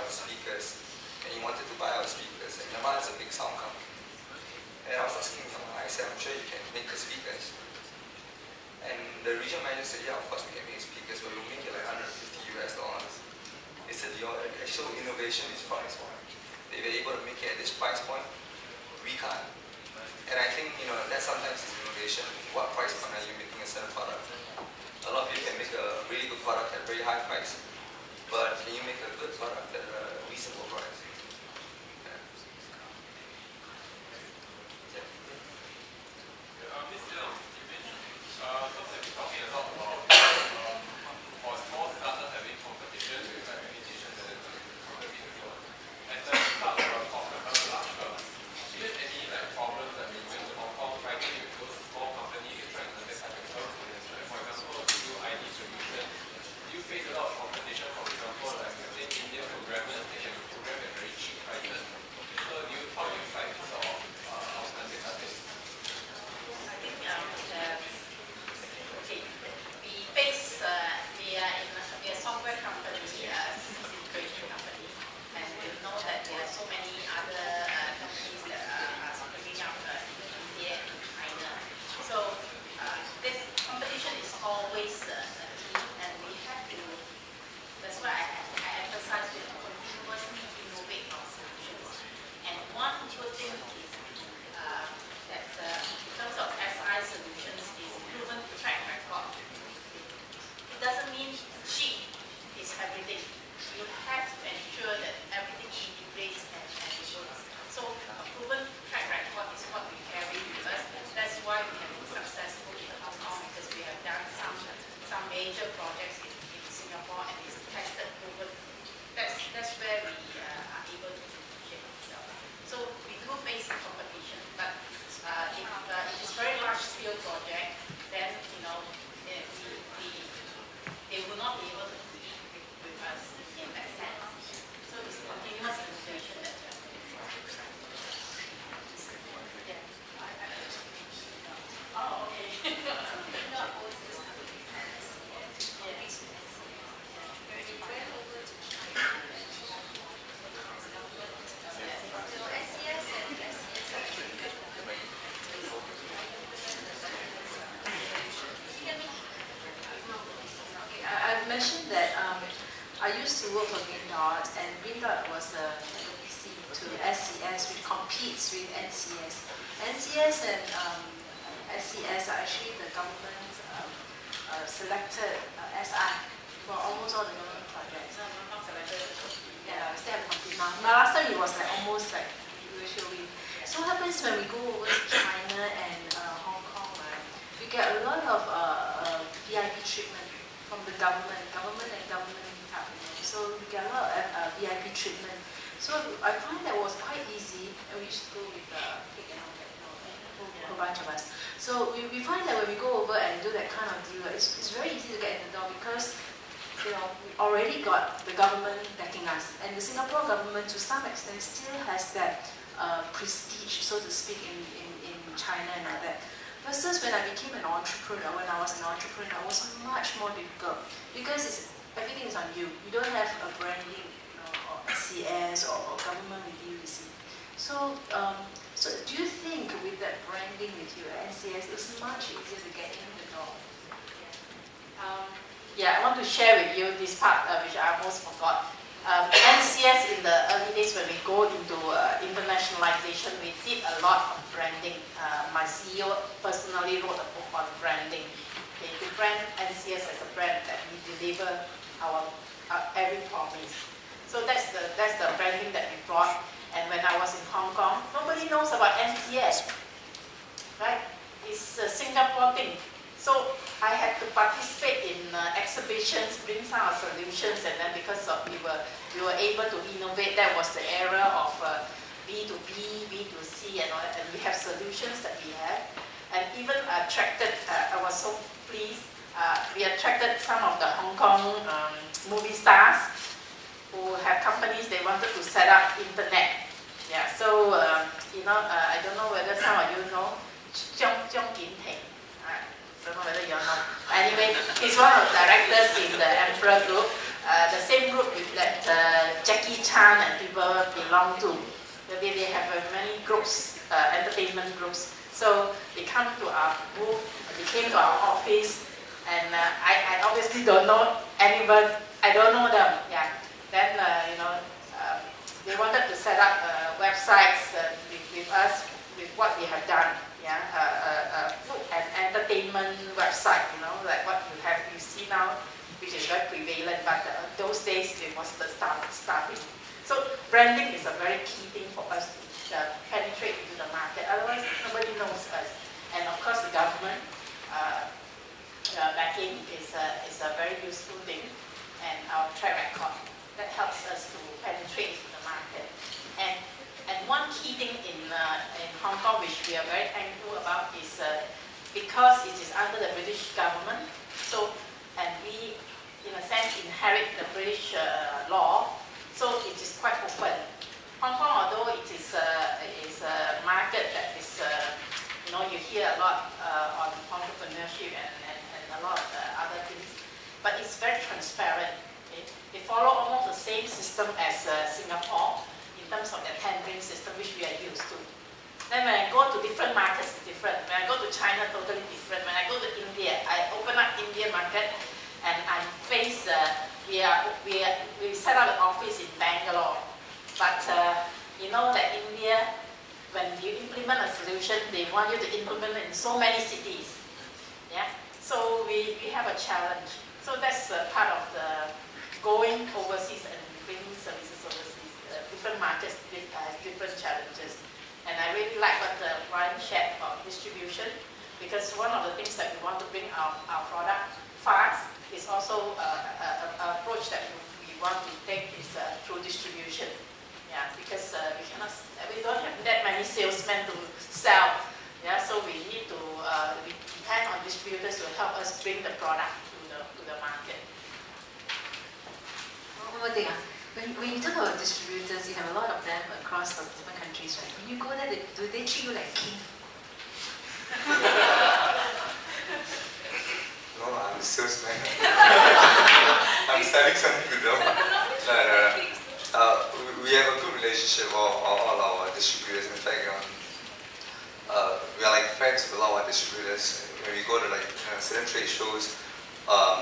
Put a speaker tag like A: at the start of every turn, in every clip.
A: our speakers, and he wanted to buy our speakers. And Yamaha is a big sound company. And I was asking Yamaha, I said, I'm sure you can make the speakers. And the regional manager said, yeah, of course we can make speakers, but we'll make it like $150. He said, your actual innovation is price point. They were able to make it at this price point, we can't. And I think, that sometimes is innovation. What price point are you making a certain product? A lot of people can make a really good product at a very high price, but can you make a good product at a reasonable price?
B: Mentioned that I used to work for Green Dot, and Green Dot was a TWC to SCS, which competes with NCS. NCS and SCS are actually the government's selected SI for almost all the government projects. Yeah, we still have to compete now. Now, last time it was like almost like usually. So what happens when we go over to China and Hong Kong, right? We get a lot of VIP treatment from the government and government cabinet. So we get a lot of VIP treatment. So I find that was quite easy, and we used to go with Pig and all that, a whole bunch of us. So we find that when we go over and do that kind of deal, it's very easy to get in the door because we already got the government backing us, and the Singapore government to some extent still has that prestige, so to speak, in China and all that. Versus when I became an entrepreneur, when I was an entrepreneur, it was much more difficult because everything is on you. You don't have a branding, or CS or government with you, see. So, so do you think with that branding with you at NCS, it's much easier to get in the door?
C: Yeah, I want to share with you this part which I almost forgot. NCS in the early days when we go into internationalization, we did a lot of branding. My CEO personally wrote a book on branding. To brand NCS as a brand that we deliver our every promise. So that's the branding that we brought. And when I was in Hong Kong, nobody knows about NCS, right? It's a Singapore thing. So I had to participate in exhibitions, bring some solutions, and then because of we were able to innovate. That was the era of B2B, B2C, and all that. And we have solutions that we have, and even attracted. I was so pleased. We attracted some of the Hong Kong movie stars who have companies. They wanted to set up internet. Yeah. So I don't know whether some of you know Zhong Yinteng. Don't know whether you all know. Anyway, he's one of the directors in the Emperor Group. the same group that Jackie Chan and people belong to. They have many groups, entertainment groups. So they come to our booth, they came to our office, and I obviously don't know anybody, I don't know them. Yeah. Then they wanted to set up websites with us, with what we have done. Yeah, food and entertainment website. Like what you see now, which is very prevalent. But those days it was the starting. So branding is a very key thing for us to penetrate into the market. Otherwise, nobody knows us. And of course, the government backing is a very useful thing, and our track record that helps us to penetrate into the market. And one key thing in Hong Kong, which we are very thankful about, is because it is under the British government. So, and we, in a sense, inherit the British law. So it is quite open. Hong Kong, although it is a market that is, you hear a lot on entrepreneurship and a lot of other things, but it's very transparent. Okay? They follow almost the same system as Singapore in terms of the tendering system, which we are used to. Then when I go to different markets, it's different. When I go to China, totally different. When I go to India, I open up Indian market, and I face we set up an office in Bangalore, but you know that India, when you implement a solution, they want you to implement it in so many cities. Yeah, so we have a challenge. So that's part of the going overseas and bringing services overseas. Different markets have different challenges, and I really like what Ryan shared about distribution, because one of the things that we want to bring our product fast is also an approach that we want to take is through distribution. Yeah, because we don't have that many salesmen to sell. Yeah, so we need to we depend on distributors to help us bring the product to the market.
B: One more thing, when you talk about distributors, you have a lot of them across the different countries, right? When you go there, do they treat you like king?
A: No, I'm a salesman. I'm selling something to them. No. We have a good relationship with all our distributors. In fact, we are like friends with a lot of our distributors. When we go to certain trade shows,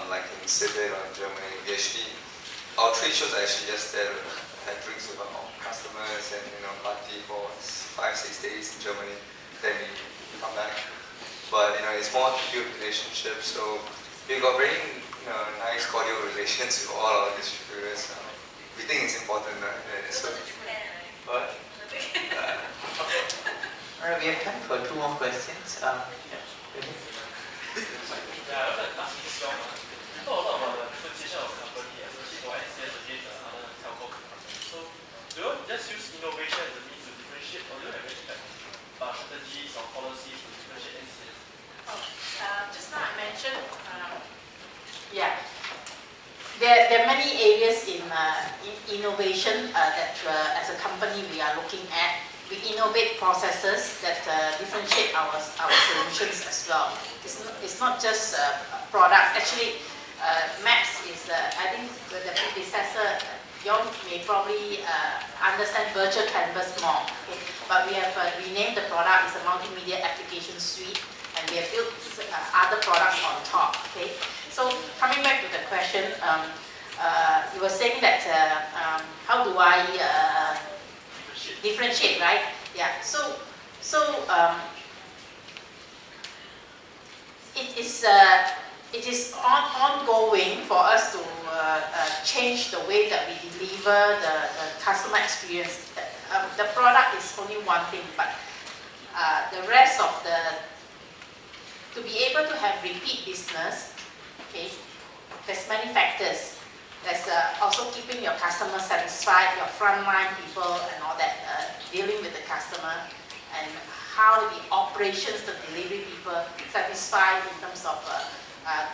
A: like in Sydney or in Germany, our trade shows are actually just there to have drinks with our customers and party for 5-6 days in Germany. Then we come back. But it's more to build relationships. So we've got very nice cordial relations with all our distributors. We think it's important. So, what?
D: Alright, we have time for 2 more questions.
E: Do you just use innovation as a means to differentiate, or do you have any strategies or policies to differentiate NCS?
C: Just now I mentioned, there are many areas in innovation that as a company we are looking at. We innovate processes that differentiate our solutions as well. It's not just products. Actually, Maps is, I think, the predecessor. You may probably understand virtual canvas more, okay? But we have renamed the product. It's a multimedia application suite, and we have built other products on top. Okay. So coming back to the question, you were saying that how do I differentiate, right? Yeah. So it is ongoing for us to change the way that we deliver the customer experience. The product is only one thing, but the rest of to be able to have repeat business, okay, there's many factors. There's also keeping your customer satisfied, your frontline people and all that, dealing with the customer, and how the operations, the delivery people satisfied in terms of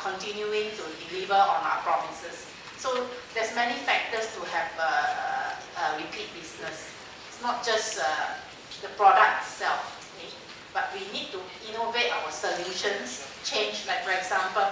C: continuing to deliver on our promises. So there's many factors to have repeat business. It's not just the product itself, okay? But we need to innovate our solutions, change, like for example,